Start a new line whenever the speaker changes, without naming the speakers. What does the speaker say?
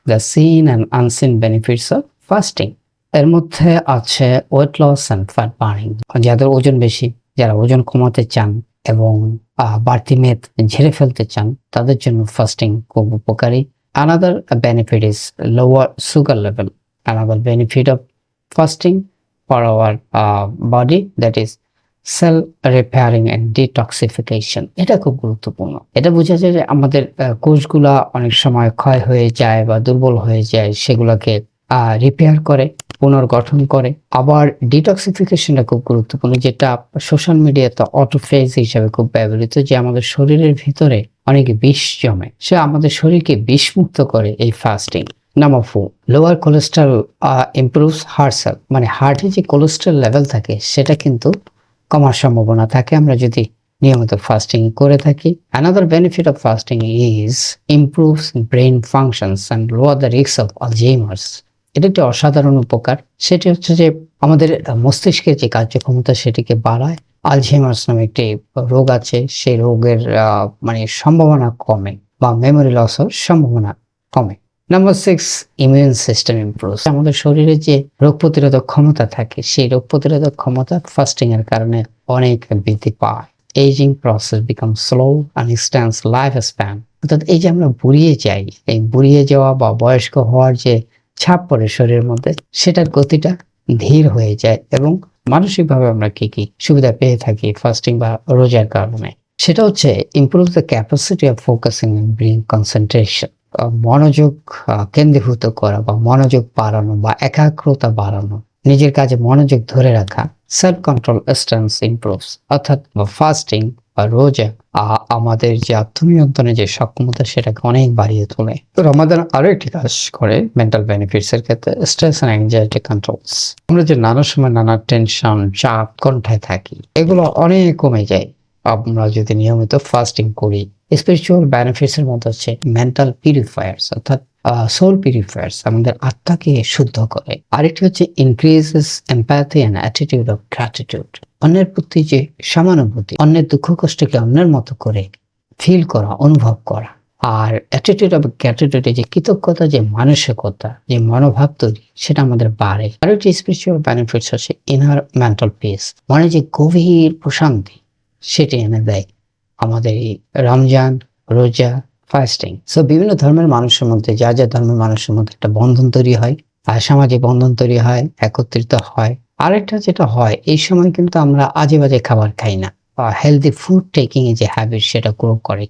The seen and unseen benefits of fasting. এর মধ্যে আছে weight loss and fat burning. যাদের ওজন বেশি, যারা ওজন কমাতে চান এবং বাড়তি মেদ ঝেড়ে ফেলতে চান, তাদের জন্য ফাস্টিং খুব উপকারী। Another benefit is lower sugar level. Another benefit of fasting for our body, that is cell repairing and detoxification. এটা খুব গুরুত্বপূর্ণ। এটা বোঝা যায় যে আমাদের কোষগুলা অনেক সময় ক্ষয় হয়ে যায় বা দুর্বল হয়ে যায়, সেগুলোকে রিপেয়ার করে, পুনর্গঠন করে। আবার ডিটক্সিফিকেশনটা খুব গুরুত্বপূর্ণ, যেটা সোশ্যাল মিডিয়াতে অটোফেজ হিসাবে খুব ব্যবহৃত, যে আমাদের শরীরের ভিতরে অনেক বিষ জমে, সে আমাদের শরীরকে বিষমুক্ত করে এই fasting. Number 4, lower cholesterol improves heart cell. মানে হার্টে যে কোলেস্ট্রল লেভেল থাকে সেটা কিন্তু কমার সম্ভাবনা থাকে আমরা যদি নিয়মিত ফাস্টিং করে থাকি। Another benefit of fasting is improves brain functions and lower the risk of Alzheimer's. এটা একটি অসাধারণ উপকার। সেটি হচ্ছে যে আমাদের মস্তিষ্কের যে কার্যক্ষমতা সেটিকে বাড়ায়। আলঝেইমার্স নামে একটি রোগ আছে, সেই রোগের মানে সম্ভাবনা কমে বা মেমোরি লস হওয়ার সম্ভাবনা কমে। Number 6, immune system improves. আমাদের শরীরে যে রোগ প্রতিরোধক ক্ষমতা থাকে, সেই রোগ প্রতিরোধক ক্ষমতা ফাস্টিং এর কারণে অনেক বৃদ্ধি পায়। Aging process become slow and extends life span. অর্থাৎ এই যে আমরা বুড়িয়ে যাই, এই বুড়িয়ে যাওয়া বা বয়স্ক হওয়ার যে ছাপ পড়ে শরীরের মধ্যে, সেটার গতিটা ধীর হয়ে যায় এবং মানসিকভাবে আমরা কি কি সুবিধা পেয়ে থাকি ফাস্টিং বা রোজার কারণে, সেটা হচ্ছে improve the capacity of focusing and bring concentration. মনোযোগ কেন্দ্রীভূত করা বা মনোযোগ বাড়ানো বা একাগ্রতা বাড়ানো, নিজের কাজে মনোযোগ ধরে রাখা। Self control stance improves. অর্থাৎ ফাস্টিং বা রোজা আমাদের যে আত্মনিয়ন্ত্রণের যে সক্ষমতা সেটাকে অনেক বাড়িয়ে তোলে। তো রমাদান আরো একটি কাজ করে মেন্টাল বেনিফিটস এর ক্ষেত্রে, স্ট্রেস এন্ড অ্যাংজাইটি কন্ট্রোলস। আমরা যে নানা সময় নানা টেনশন, চাপ, কণ্ঠায় থাকি, এগুলো অনেক কমে যায় আমরা যদি নিয়মিত ফাস্টিং করি। স্পিরিচুয়াল বেনিফিটস এর মধ্যে হচ্ছে মেন্টাল পিউরিফায়ার্স, অর্থাৎ সোল পিউরিফায়ার্স, আমাদের আত্মাকে শুদ্ধ করে। আরেকটি হচ্ছে increases empathy and attitude of gratitude. অন্যের প্রতি যে সমানুভূতি, অন্যের দুঃখ কষ্টকে অন্যের মতো করে ফিল করা, অনুভব করা। আর অ্যাটিটিউড অফ গ্র্যাটিটিউড, যে কৃতজ্ঞতা, যে মানসিকতা, যে মনোভাব তৈরি, সেটা আমাদের বাড়ে। আর একটি স্পিরিচুয়াল বেনিফিটস হচ্ছে ইনার মেন্টাল পিস, মানে যে গভীর প্রশান্তি, সেটি এনে দেয় আমাদের এই রমজান, রোজা, ফাস্টিং। সো বিভিন্ন ধর্মের মানুষের মধ্যে, যা যা ধর্মের মানুষের মধ্যে একটা বন্ধন তৈরি হয়, আর সামাজিক বন্ধন তৈরি হয়, একত্রিত হয়। আরেকটা যেটা হয়, এই সময় কিন্তু আমরা আজে বাজে খাবার খাই না, বা হেলদি ফুড টেকিং এর যে হ্যাবিট সেটা গ্রো করে।